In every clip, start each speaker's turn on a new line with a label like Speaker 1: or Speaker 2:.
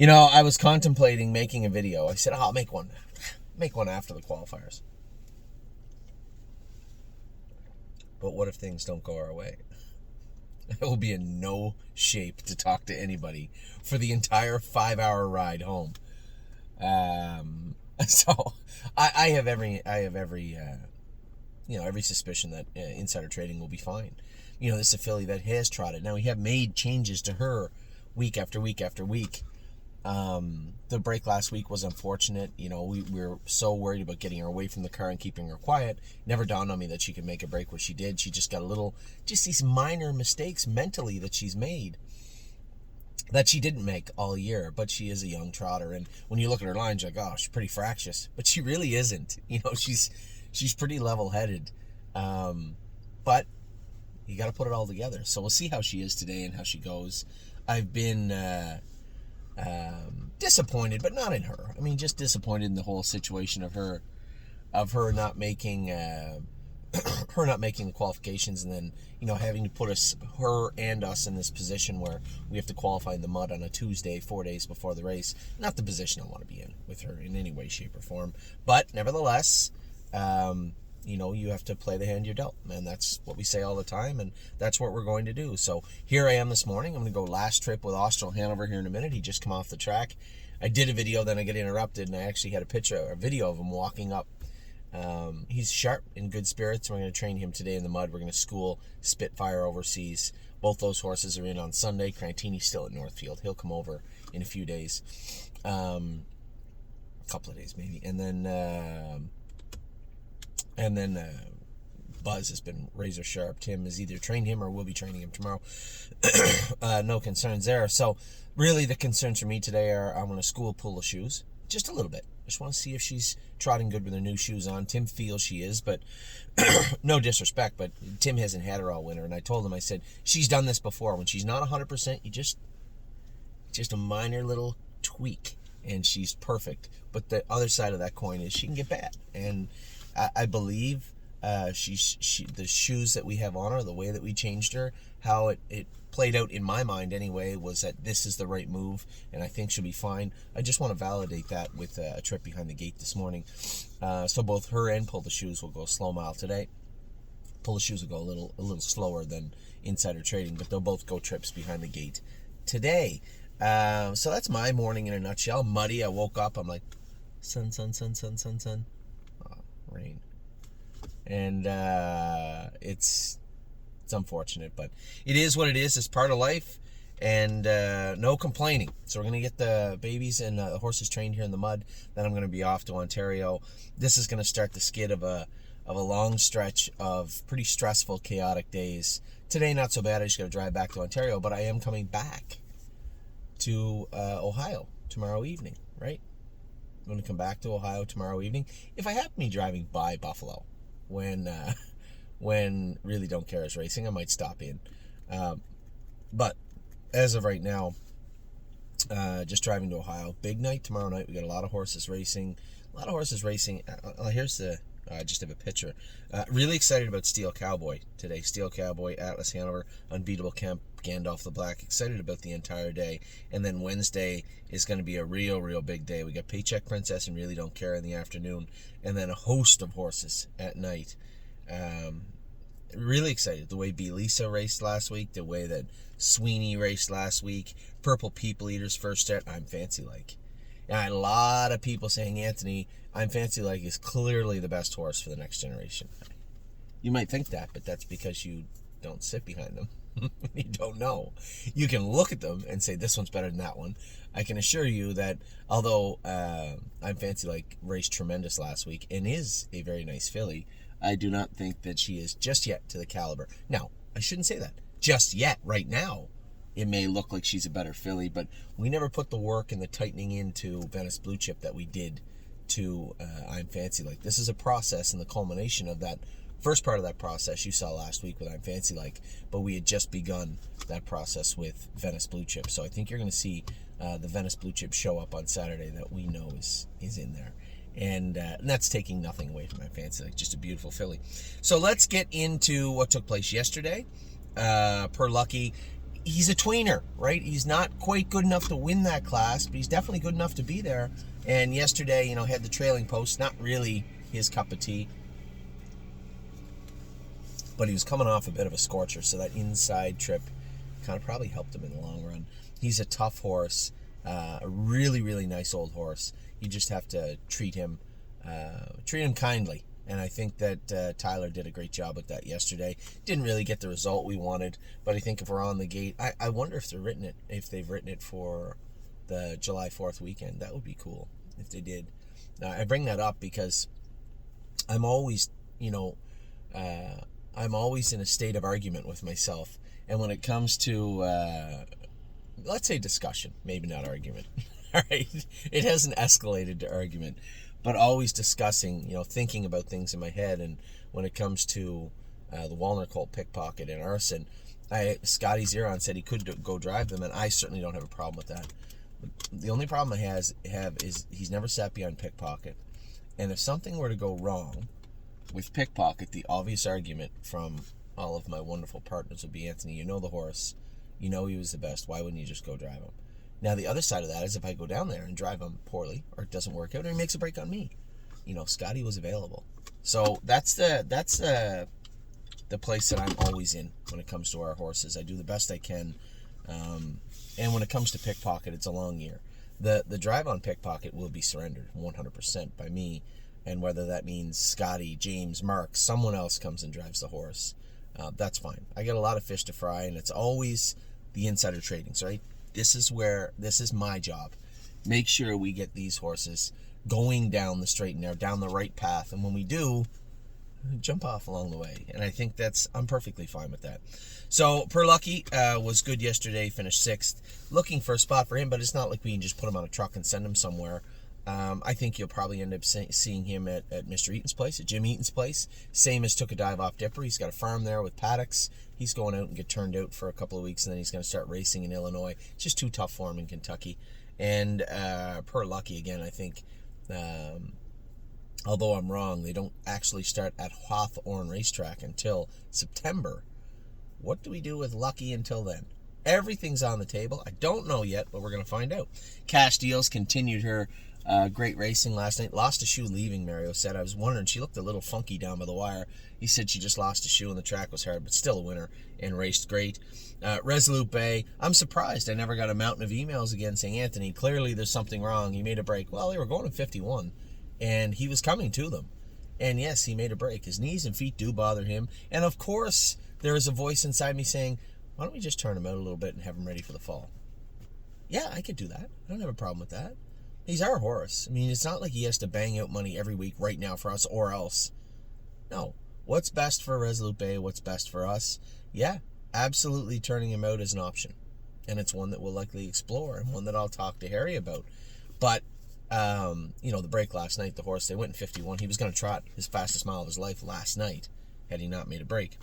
Speaker 1: I was contemplating making a video. I said, I'll make one after the qualifiers. But what if things don't go our way? I will be in no shape to talk to anybody for the entire 5-hour ride home. So I have every suspicion that insider trading will be fine. This is a filly that has trotted. Now we have made changes to her week after week after week. The break last week was unfortunate. We were so worried about getting her away from the car and keeping her quiet. Never dawned on me that she could make a break where she did. She just got just these minor mistakes mentally that she's made that she didn't make all year, but she is a young trotter. And when you look at her lines, you're like, oh, she's pretty fractious, but she really isn't. She's pretty level-headed. But you got to put it all together. So we'll see how she is today and how she goes. I've been disappointed, but not in her. I mean, just disappointed in the whole situation of her not making the qualifications, and then having to put her and us in this position where we have to qualify in the mud on a Tuesday, 4 days before the race. Not the position I want to be in with her in any way, shape, or form. But nevertheless, you have to play the hand you're dealt, and that's what we say all the time, and that's what we're going to do. So here I am this morning. I'm going to go last trip with Austral Hanover here in a minute. He just come off the track. I did a video, then I get interrupted, and I actually had a video of him walking up. He's sharp, in good spirits. We're going to train him today in the mud. We're going to school Spitfire overseas. Both those horses are in on Sunday. Crantini's still at Northfield. He'll come over in a few days, a couple of days maybe, and then Buzz has been razor sharp. Tim has either trained him or will be training him tomorrow. No concerns there. So really the concerns for me today are I'm going to school Pull Shoes just a little bit. Just want to see if she's trotting good with her new shoes on. Tim feels she is, but no disrespect, but Tim hasn't had her all winter. And I told him, I said, she's done this before. When she's not 100%, you just a minor little tweak, and she's perfect. But the other side of that coin is she can get bad. And I believe the shoes that we have on her, the way that we changed her, how it played out in my mind anyway, was that this is the right move, and I think she'll be fine. I just want to validate that with a trip behind the gate this morning. So both her and Pull the Shoes will go slow mile today. Pull the Shoes will go a little slower than insider trading, but they'll both go trips behind the gate today. So that's my morning in a nutshell. Muddy. I woke up, I'm like, sun. Oh, rain. And it's unfortunate, but it is what it is. It's part of life, and no complaining. So we're going to get the babies and the horses trained here in the mud. Then I'm going to be off to Ontario. This is going to start the skid of a long stretch of pretty stressful, chaotic days. Today, not so bad. I just got to drive back to Ontario, but I am coming back to Ohio tomorrow evening, right? I'm going to come back to Ohio tomorrow evening. If I happen to be driving by Buffalo when Really Don't Care is racing, I might stop in. But as of right now, just driving to Ohio. Big night tomorrow night. We got a lot of horses racing. Here's I just have a picture. Really excited about Steel Cowboy today. Steel Cowboy, Atlas Hanover, Unbeatable Kemp, Gandalf the Black. Excited about the entire day. And then Wednesday is going to be a real big day. We got Paycheck Princess and Really Don't Care in the afternoon. And then a host of horses at night. Really excited. The way Belisa raced last week. The way that Sweeney raced last week. Purple People Eaters first start. I'm Fancy Like. And a lot of people saying, Anthony, I'm Fancy Like is clearly the best horse for the next generation. You might think that, but that's because you don't sit behind them. You don't know. You can look at them and say, this one's better than that one. I can assure you that although I'm Fancy Like raced tremendous last week and is a very nice filly, I do not think that she is just yet to the caliber. Now, I shouldn't say that. Just yet, right now, it may look like she's a better filly, but we never put the work and the tightening into Venice Blue Chip that we did to I'm Fancy Like. This is a process, and the culmination of that first part of that process you saw last week with I'm Fancy Like, but we had just begun that process with Venice Blue Chip. So I think you're going to see the Venice Blue Chip show up on Saturday that we know is in there. And that's taking nothing away from my Fancy Like, just a beautiful filly. So let's get into what took place yesterday. Per Lucky, he's a tweener, right? He's not quite good enough to win that class, but he's definitely good enough to be there. And yesterday, had the trailing post, not really his cup of tea. But he was coming off a bit of a scorcher, so that inside trip kind of probably helped him in the long run. He's a tough horse, a really, really nice old horse. You just have to treat him kindly. And I think that Tyler did a great job with that yesterday. Didn't really get the result we wanted, but I think if we're on the gate, I wonder if they've written it for the July 4th weekend. That would be cool if they did. I bring that up because I'm always, I'm always in a state of argument with myself. And when it comes to, let's say discussion, maybe not argument, all right? It hasn't escalated to argument, but always discussing, thinking about things in my head. And when it comes to the Walner Colt Pickpocket and Arson, Scotty Zeron said he could go drive them, and I certainly don't have a problem with that. The only problem I have is he's never sat behind Pickpocket. And if something were to go wrong with Pickpocket, the obvious argument from all of my wonderful partners would be, Anthony, you know the horse, he was the best, why wouldn't you just go drive him? Now the other side of that is if I go down there and drive him poorly, or it doesn't work out, or he makes a break on me, Scotty was available. So that's the place that I'm always in when it comes to our horses. I do the best I can, and when it comes to Pickpocket, it's a long year. The drive on Pickpocket will be surrendered 100% by me. And whether that means Scotty, James, Mark, someone else comes and drives the horse, that's fine. I got a lot of fish to fry, and it's always the insider tradings, right? This is my job. Make sure we get these horses going down the straight and narrow, down the right path. And when we do, jump off along the way. And I think I'm perfectly fine with that. So, Per Lucky was good yesterday, finished 6th. Looking for a spot for him, but it's not like we can just put him on a truck and send him somewhere. I think you'll probably end up seeing him at Mr. Eaton's place, at Jim Eaton's place. Same as Took a Dive Off Dipper. He's got a farm there with paddocks. He's going out and get turned out for a couple of weeks, and then he's going to start racing in Illinois. It's just too tough for him in Kentucky. And Per Lucky, again, I think, although I'm wrong, they don't actually start at Hawthorne Racetrack until September. What do we do with Lucky until then? Everything's on the table. I don't know yet, but we're going to find out. Cash Deals continued her great racing last night. Lost a shoe leaving, Mario said. I was wondering, she looked a little funky down by the wire. He said she just lost a shoe and the track was hard, but still a winner and raced great. Resolute Bay, I'm surprised. I never got a mountain of emails again saying, Anthony, clearly there's something wrong. He made a break. Well, they were going to 51, and he was coming to them. And yes, he made a break. His knees and feet do bother him. And of course, there is a voice inside me saying, why don't we just turn him out a little bit and have him ready for the fall? Yeah, I could do that. I don't have a problem with that. He's our horse. I mean, it's not like he has to bang out money every week right now for us or else. No. What's best for Resolute Bay? What's best for us? Yeah, absolutely turning him out is an option. And it's one that we'll likely explore and one that I'll talk to Harry about. But, the break last night, the horse, they went in 51. He was going to trot his fastest mile of his life last night had he not made a break.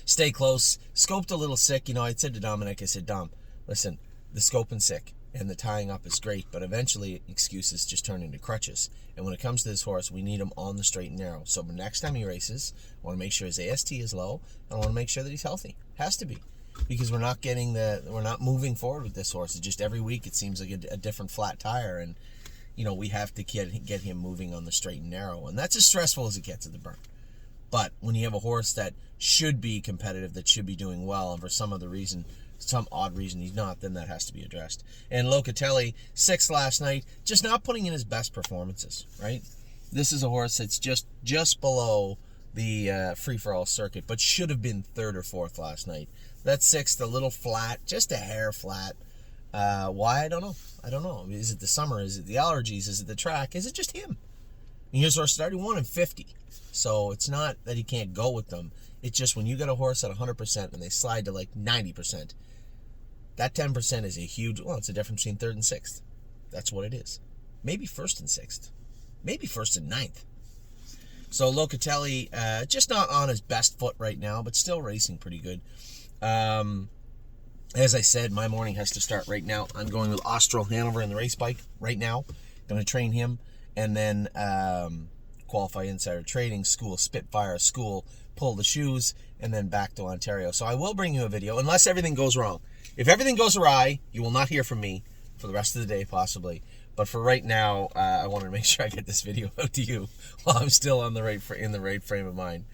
Speaker 1: Stay close. Scoped a little sick. I said to Dominic, I said, Dom, listen, the scoping sick and the tying up is great, but eventually excuses just turn into crutches. And when it comes to this horse, we need him on the straight and narrow. So next time he races, I want to make sure his AST is low, and I want to make sure that he's healthy. Has to be. Because we're not moving forward with this horse. It's just every week it seems like a different flat tire, and we have to get him moving on the straight and narrow. And that's as stressful as it gets at the burn. But when you have a horse that should be competitive, that should be doing well, and for some odd reason he's not, then that has to be addressed. And Locatelli, 6th last night, just not putting in his best performances, right? This is a horse that's just below the free-for-all circuit, but should have been 3rd or 4th last night. That 6th, a little flat, just a hair flat. Why? I don't know. Is it the summer? Is it the allergies? Is it the track? Is it just him? And here's our starting 1 in 50. So it's not that he can't go with them. It's just when you get a horse at 100% and they slide to like 90%, that 10% is a huge, it's the difference between 3rd and 6th. That's what it is. Maybe 1st and 6th. Maybe 1st and 9th. So Locatelli, just not on his best foot right now, but still racing pretty good. As I said, my morning has to start right now. I'm going with Austral Hanover in the race bike right now. Going to train him. And then Qualify Insider Trading, School Spitfire, School pull the shoes, and then back to Ontario. So I will bring you a video, unless everything goes wrong. If everything goes awry, you will not hear from me for the rest of the day, possibly. But for right now, I wanted to make sure I get this video out to you while I'm still in the right frame of mind.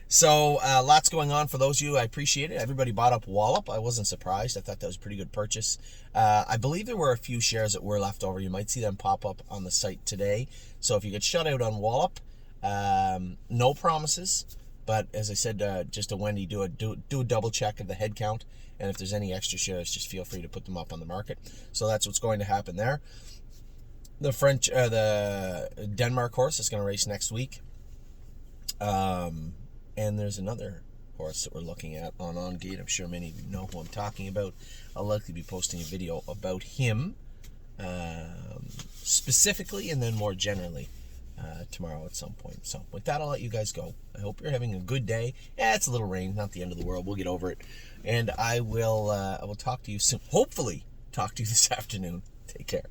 Speaker 1: So lots going on for those of you. I appreciate it. Everybody bought up Wallop. I wasn't surprised. I thought that was a pretty good purchase. I believe there were a few shares that were left over. You might see them pop up on the site today. So if you get shut out on Wallop, no promises. But as I said, just to Wendy, do a double check of the head count. And if there's any extra shares, just feel free to put them up on the market. So that's what's going to happen there. The Denmark horse is going to race next week. And there's another horse that we're looking at on Gate. I'm sure many of you know who I'm talking about. I'll likely be posting a video about him specifically and then more generally tomorrow at some point. So with that, I'll let you guys go. I hope you're having a good day. Yeah, it's a little rain, not the end of the world. We'll get over it. And I will talk to you soon. Hopefully talk to you this afternoon. Take care.